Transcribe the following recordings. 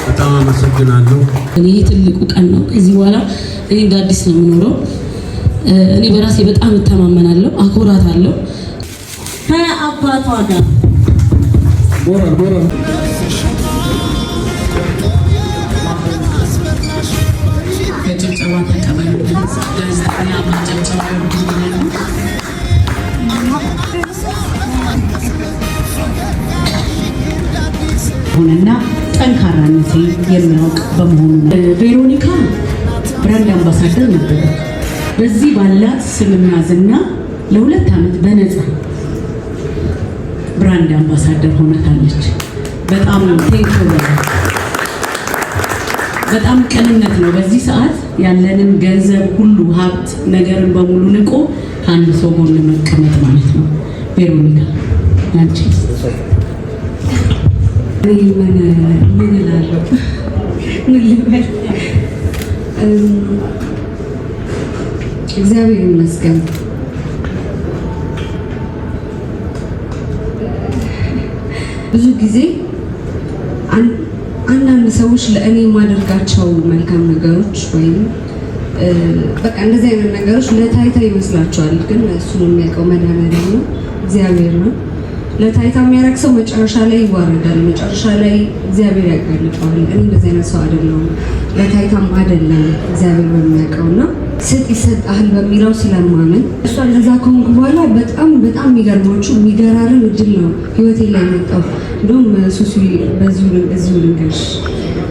በጣም አመሰግናለሁ። እኔ ትልቁ ቀን ነው። ከዚህ በኋላ እኔ እንደ አዲስ ነው የምኖረው። እኔ በራሴ በጣም እተማመናለሁ፣ አኮራታለሁ። ከአባቷ ጋር በጭብጨባ ተቀበሉ። ጋዜጠኛ ማጨብጨባ ሆነና ጠንካራነቴ የሚያውቅ በመሆኑ ቬሮኒካ ብራንድ አምባሳደር ነበረ። በዚህ ባላት ስምና ዝና ለ2 ዓመት በነፃ ብራንድ አምባሳደር ሆናታለች። በጣም በጣም ቅንነት ነው። በዚህ ሰዓት ያለንን ገንዘብ ሁሉ ሀብት ነገርን በሙሉ ንቆ አንድ ሰው ጎን መቀመጥ ማለት ነው። ቬሮኒካ አንቺ ምን እላለሁ? ምን ልበል? እግዚአብሔር ይመስገን። ብዙ ጊዜ አንዳንድ ሰዎች ለእኔ የማደርጋቸው መልካም ነገሮች ወይም በቃ እንደዚህ አይነት ነገሮች ለታይታ ይመስላቸዋል። ግን እሱን የሚያውቀው መድኃኒዓለም ነው፣ እግዚአብሔር ነው። ለታይታ የሚያደርግ ሰው መጨረሻ ላይ ይዋረዳል፣ መጨረሻ ላይ እግዚአብሔር ያጋልጠዋል። እኔ እንደዚህ አይነት ሰው አይደለሁም፣ ለታይታም አይደለም እግዚአብሔር በሚያውቀውና ስጥ ይሰጣል በሚለው ስለማመን እሷ እንደዛ ከሆንኩ በኋላ በጣም የሚገርማችሁ የሚገራርን እድል ነው ህይወቴ ላይ መጣው። እንደውም ሱሱ በዚሁ ልንገርሽ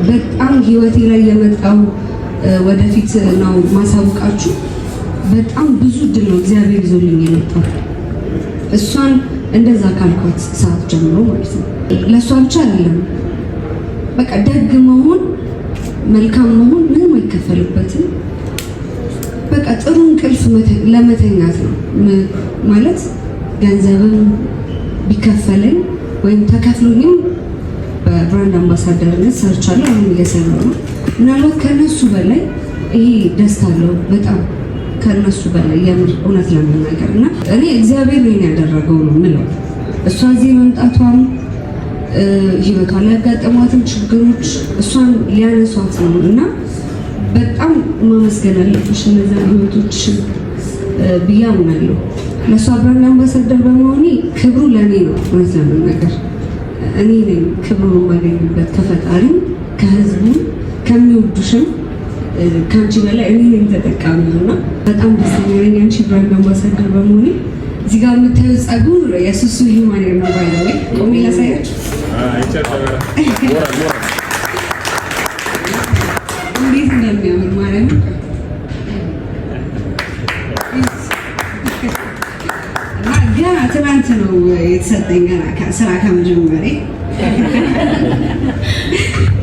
በጣም ህይወቴ ላይ የመጣው ወደፊት ነው ማሳውቃችሁ። በጣም ብዙ እድል ነው እግዚአብሔር ይዞልኝ የመጣው እሷን እንደዛ ካልኳት ሰዓት ጀምሮ ማለት ነው። ለእሷ ብቻ አይደለም በቃ ደግ መሆን መልካም መሆን ምንም አይከፈልበትም። በቃ ጥሩ እንቅልፍ ለመተኛት ነው ማለት ገንዘብም ቢከፈለኝ ወይም ተከፍሎኝም በብራንድ አምባሳደርነት ሰርቻለሁ። አሁን እየሰራሁ ነው። ምናልባት ከነሱ በላይ ይሄ ደስታ አለው በጣም ከነሱ በላይ የምር እውነት ለመናገር እና እኔ እግዚአብሔር ነው ያደረገው ነው የምለው። እሷ እዚህ መምጣቷም ህይወቷ ላይ ያጋጠሟትን ችግሮች እሷን ሊያነሷት ነው እና በጣም ማመስገን አለብሽ እነዚያን ህይወቶችሽን ብዬ አምናለሁ። ለእሷ ብራንድ አምባሳደር በመሆኔ ክብሩ ለእኔ ነው እውነት ለመናገር። እኔ ነኝ ክብሩን የማገኝበት ከፈጣሪም ከህዝቡም ከሚወዱሽም ከአንቺ በላይ እኔ ነኝ ተጠቃሚ እና በጣም ደስተኛ ነኝ አንቺ ብራንድ አምባሳደር በመሆኔ። እዚህ ጋር የምታዩት ጸጉር የሱሱ ሂውማን ነው ባይዘው ቆሜ ላሳያችሁ እንዴት እንደሚያምር ማለት ነው። ገና ትናንት ነው የተሰጠኝ ገና ስራ ከመጀመሪያ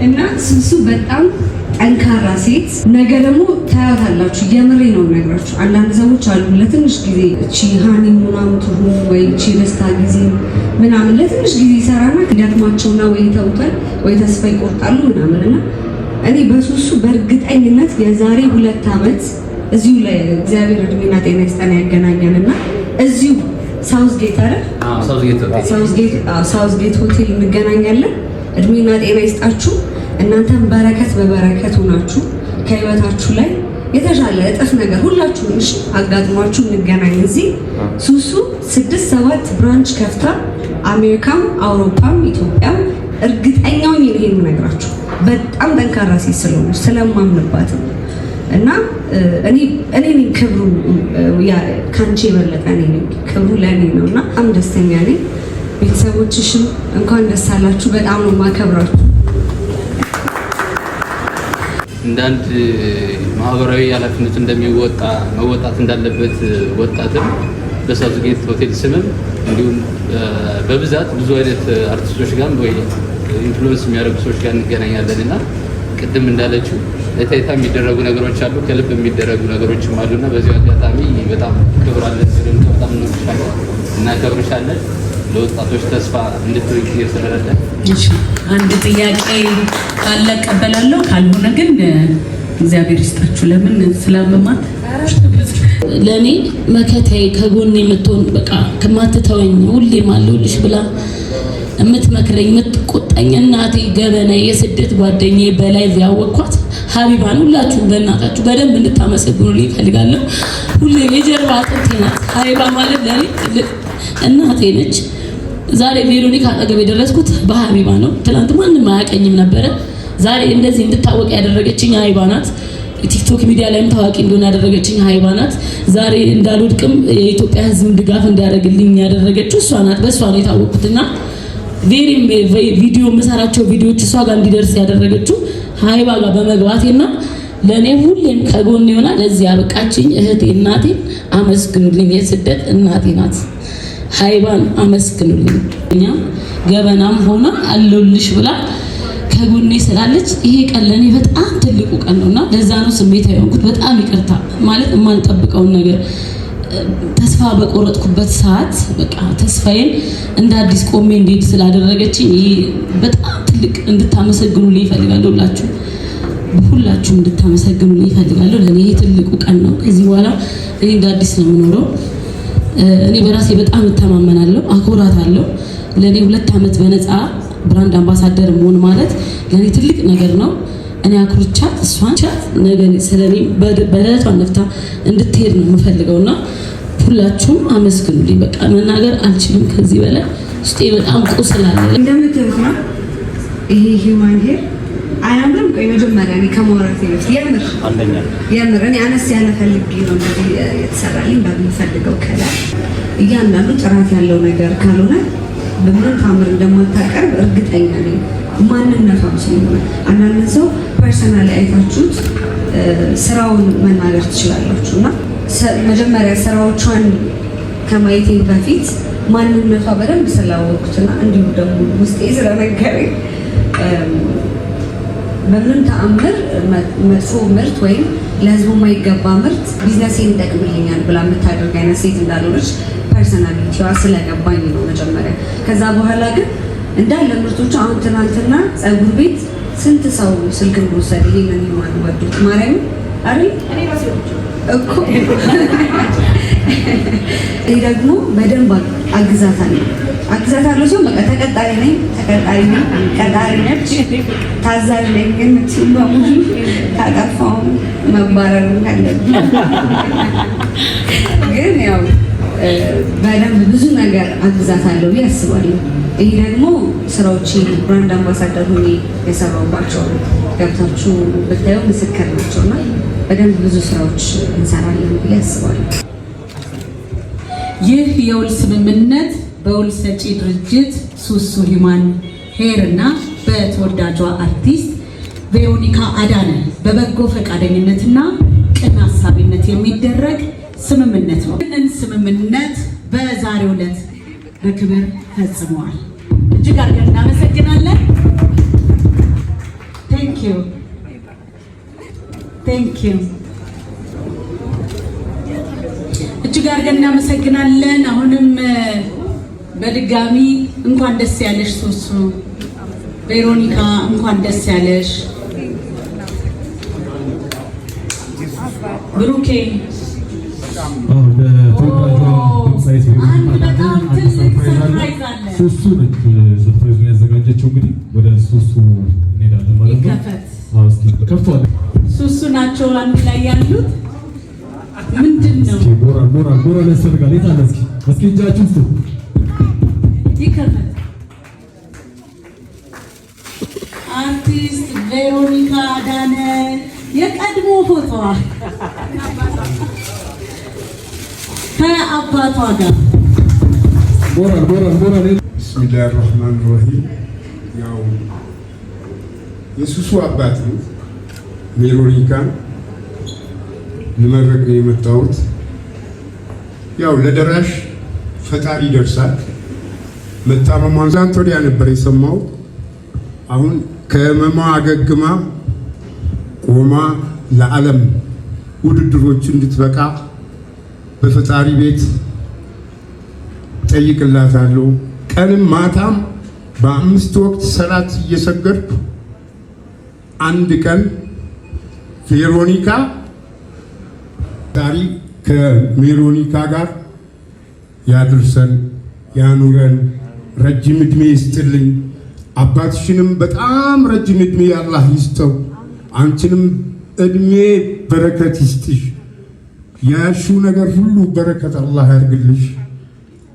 እና ሱሱ በጣም ጠንካራ ሴት ነገ ደግሞ ታያታላችሁ። የምሬ ነው ነግራችሁ። አንዳንድ ሰዎች አሉ ለትንሽ ጊዜ እቺ ሃኒ ምናምን ትሁን ወይ እቺ ደስታ ጊዜ ምናምን ለትንሽ ጊዜ ይሰራና ደክማቸውና ወይ ተውታል ወይ ተስፋ ይቆርጣሉ ምናምን እና እኔ በሱሱ በእርግጠኝነት የዛሬ 2 ዓመት እዚሁ ላይ እግዚአብሔር እድሜና ጤና ይስጠን ያገናኘንና እዚሁ ሳውዝጌት አይደል? ሳውዝጌት ሆቴል እንገናኛለን። እድሜና ጤና ይስጣችሁ። እናንተም በረከት በበረከት ሆናችሁ ከህይወታችሁ ላይ የተሻለ እጥፍ ነገር ሁላችሁም እሺ አጋጥሟችሁ እንገናኝ። እዚህ ሱሱ 6-7 ብራንች ከፍታ አሜሪካም አውሮፓም ኢትዮጵያም እርግጠኛው ነኝ ይሄን ነግራችሁ በጣም ጠንካራ ሴት ስለሆነች ስለማምንባት እና እኔ ክብሩ ካንቺ የበለጠ እኔ ክብሩ ለእኔ ነው እና በጣም ደስተኛ ነኝ። ቤተሰቦችሽም እንኳን ደስ አላችሁ። በጣም ነው የማከብራችሁ። እንዳንድ ማህበራዊ ኃላፊነት መወጣት እንዳለበት ወጣትም በሳውዝጌት ሆቴል ስምም እንዲሁም በብዛት ብዙ አይነት አርቲስቶች ጋር ወይ ኢንፍሉዌንስ የሚያደርጉ ሰዎች ጋር እንገናኛለን እና ቅድም እንዳለችው ለታይታ የሚደረጉ ነገሮች አሉ፣ ከልብ የሚደረጉ ነገሮችም አሉና በዚህ አጋጣሚ በጣም ክብር አለን። በጣም እንወድሻለን እና ከብርሻለን። ለወጣቶች ተስፋ እንድትወጪ ስለረዳ አንድ ጥያቄ ካለ እቀበላለሁ፣ ካልሆነ ግን እግዚአብሔር ይስጣችሁ። ለምን ስላመማት ለእኔ መከታዬ ከጎኔ የምትሆን በቃ ከማትተወኝ ሁሌም አለሁልሽ ብላ የምትመክረኝ የምትቆጣኝ እናቴ ገበና የስደት ጓደኛዬ በላይ ያወቅኳት ሀቢባን ሁላችሁም በእናታችሁ በደንብ እንድታመሰግኑልኝ እፈልጋለሁ። ሁሌ የጀርባ አጥንቴ ናት ሀቢባ ማለት ለኔ ትልቅ እናቴ ነች። ዛሬ ቬሮኒካ አጠገብ የደረስኩት በሀቢባ ነው። ትናንት ማንም አያውቀኝም ነበረ። ዛሬ እንደዚህ እንድታወቅ ያደረገችኝ ሀቢባ ናት። ቲክቶክ ሚዲያ ላይም ታዋቂ እንደሆነ ያደረገችኝ ሀቢባ ናት። ዛሬ እንዳልወድቅም የኢትዮጵያ ሕዝብ ድጋፍ እንዲያደርግልኝ ያደረገችው እሷ ናት። በእሷ ነው የታወቅኩትና ቪዲዮ የምሰራቸው ቪዲዮዎች እሷ ጋር እንዲደርስ ያደረገችው ሀቢባ ጋር በመግባቴና ለእኔ ሁሌም ከጎን ሆና ለዚህ ያበቃችኝ እህቴ እናቴን አመስግኑልኝ። የስደት እናቴ ናት። ሀቢባን አመስግኑልኝ። እኛ ገበናም ሆና አለሁልሽ ብላ ከጎኔ ስላለች ይሄ ቀን ለኔ በጣም ትልቁ ቀን ነውና ለዛ ነው ስሜታዊ የሆንኩት። በጣም ይቅርታ ማለት የማልጠብቀውን ነገር ተስፋ በቆረጥኩበት ሰዓት በቃ ተስፋዬን እንደ አዲስ ቆሜ እንዴት ስላደረገችኝ ይሄ በጣም ትልቅ እንድታመሰግኑልኝ እፈልጋለሁ። ሁላችሁም እንድታመሰግኑልኝ እፈልጋለሁ። ለኔ ይሄ ትልቁ ቀን ነው። ከዚህ በኋላ እኔ እንደ አዲስ ነው የምኖረው። እኔ በራሴ በጣም እተማመናለሁ፣ አኮራታለሁ። ለኔ 2 ዓመት በነፃ ብራንድ አምባሳደር መሆን ማለት ለኔ ትልቅ ነገር ነው። እኔ አኩርቻት እሷን ቻት ነገር ስለኔ በደረቷ ነፍታ እንድትሄድ ነው የምፈልገውና ሁላችሁም አመስግኑልኝ። በቃ መናገር አልችልም ከዚህ በላይ ውስጤ በጣም ቁስል አለ። እንደምትሉት ነው ይሄ ሂውማን ሄር አያምርም። ቆይ መጀመሪያ እኔ ከማውራቴ በፊት የምር እኔ አነስ ያለ ፈልጌ ነው እንደዚህ የተሰራልኝ በምፈልገው ከለር። እያንዳንዱ ጥራት ያለው ነገር ካልሆነ በምን ታምር እንደማታቀርብ እርግጠኛ ነኝ። ማንነቷም ስለሆነ አንዳንድ ሰው ፐርሰናሊ አይታችሁት ስራውን መናገር ትችላላችሁ እና መጀመሪያ ስራዎቿን ከማየቴ በፊት ማንነቷ በደንብ ስላወቅኩትና እንዲሁ ደግሞ ውስጤ ስለነገረኝ በምንም ተአምር መጥፎ ምርት ወይም ለህዝቡ የማይገባ ምርት ቢዝነሴን ይጠቅምልኛል ብላ የምታደርግ አይነት ሴት እንዳልሆነች ፐርሰናሊቲዋ ስለገባኝ ነው መጀመሪያ። ከዛ በኋላ ግን እንዳለ ምርቶቹ አሁን ትናንትና ፀጉር ቤት ስንት ሰው ስልክ እንደወሰደ ይሄንን ይማን ወዱት ማርያም አይደል እኮ ይሄ ደግሞ በደንብ አግዛታለሁ ሲሆን በቃ ተቀጣሪ ነኝ ቀጣሪ ነች ታዛዥ ነኝ ግን በሙሉ ታጠፋው መባረር ካለብኝ ግን ያው በደንብ ብዙ ነገር አግዛታለሁ ብዬ አስባለሁ። ይሄ ደግሞ ስራዎች ብራንድ አምባሳደር ሆኜ የሰራሁባቸው ገብታችሁ ብታዩ ምስክር ናቸውና በደንብ ብዙ ስራዎች እንሰራለን ብዬ አስባለሁ። ይህ የውል ስምምነት በውል ሰጪ ድርጅት ሱሱ ሂውማን ሄር እና በተወዳጇ አርቲስት ቬሮኒካ አዳነ በበጎ ፈቃደኝነትና ቅን ሀሳቢነት የሚደረግ ስምምነት ነው። ይህንን ስምምነት በዛሬው ዕለት በክብር ፈጽመዋል። እጅግ አድርገን እናመሰግናለን። ቴንክ ዩ እጅግ አድርገን እናመሰግናለን። አሁንም በድጋሚ እንኳን ደስ ያለሽ ሱሱ ቬሮኒካ፣ እንኳን ደስ ያለሽ ብሩኬ። ሱሱ ነች ሰርፕራይዙን ያዘጋጀችው። እንግዲህ ወደ ሱሱ እንሄዳለን ማለት ነው። እስኪ ከፍቷል። ሱሱ ናቸው አንድ ላይ ያሉት። ምንድን ነው ሞራል ያስፈልጋል። የት አለ? እስኪ እጃችሁ ውስጥ ይከፈት። አርቲስት ቬሮኒካ አዳነ የቀድሞ ፎቶዋ ከአባቷ ጋር ሞራል ቢስሚላህ ራህማን ራሂም። ያው የሱሱ አባት ነው። ቬሮኒካን ልመረቅ ነው የመጣሁት። ያው ለደራሽ ፈጣሪ ይደርሳል። መታመሟን ዛንት ወዲያ ነበር የሰማው። አሁን ከህመሟ አገግማ ቆማ ለዓለም ውድድሮች እንድትበቃ በፈጣሪ ቤት ጠይቅላታለሁ። ቀንም ማታም በ5 ወቅት ሰላት እየሰገድኩ አንድ ቀን ቬሮኒካ ፈጣሪ ከቬሮኒካ ጋር ያድርሰን ያኑረን ረጅም እድሜ ይስጥልኝ። አባትሽንም በጣም ረጅም እድሜ አላህ ይስጠው። አንቺንም እድሜ በረከት ይስጥሽ። ያልሽው ነገር ሁሉ በረከት አላህ ያርግልሽ።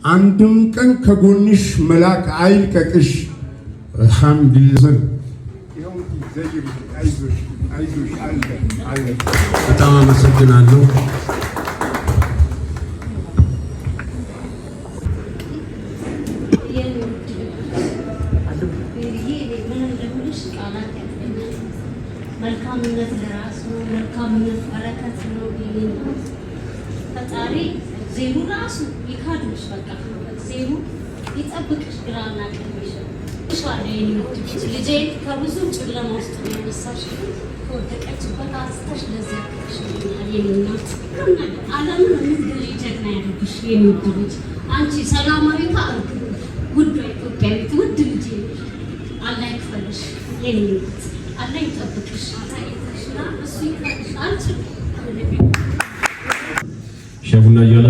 አንድም ቀን ከጎንሽ መልአክ አይልቀቅሽ። አልሐምዱሊላህ። በጣም አመሰግናለሁ። መልካምነት ለራስ ነው። መልካምነት በረከት ነው። ፈጣሪ ዜሩ ራሱ ይካድሽ። በቃ ዜሩ ይጠብቅሽ። ግራና ቀኝሽ ልጄ ከብዙ ጨለማ ውስጥ ነው ያነሳሽ። ከወደቀችበት አንስተሽ ለዚያ ያደርግሻል። የእናት ዓለምን የምትገዢ ጀግና ያደርግሽ የኔ ውድ ልጅ። አንቺ ሰላማዊቷ እርግብ ውዷ ኢትዮጵያዊት ውድ ልጄ አላህ ይክፈልሽ የኔ እናት። አላህ ይጠብቅሽ። አታይተሽና እሱ ይከብሽ። አንቺ ሸቡና እያለ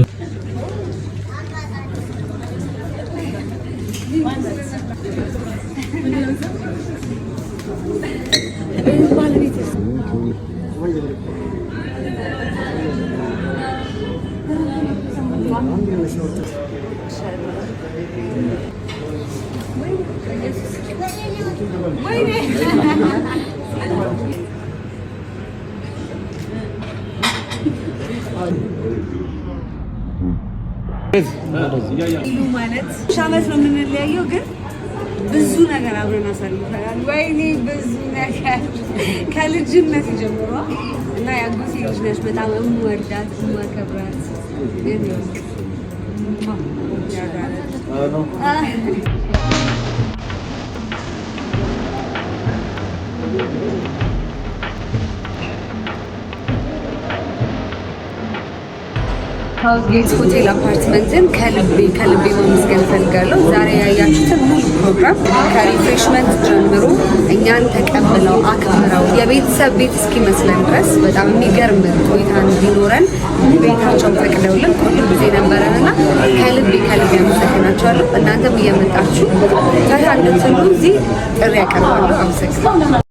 ማለት ሻመት ነው የምንለያየው፣ ግን ብዙ ነገር አብረን አሳልፈናል። ወይኔ ብዙ ነገር ከልጅነት ጀምሮ እና ያጎቴ ልጅ ነች። በጣም የምወዳት የማከብራት ጌት ሆቴል አፓርትመንትን ከልቤ ማመስገን እፈልጋለሁ። ዛሬ ያያችሁትን ሙሉ ፕሮግራም ከሪፍሬሽመንት ጀምሮ እኛን ተቀብለው አክብረው የቤተሰብ ቤት እስኪመስለን ድረስ በጣም የሚገርም ቆይታ እንዲኖረን ቤታቸውን ፈቅደውልን ሁሉ ጊዜ ነበረንና ከልቤ አመሰግናቸዋለሁ። እናንተም እየመጣችሁ ፈታ እንድትሉ እዚህ ጥሪ ያቀርባለሁ። አመሰግናለሁ።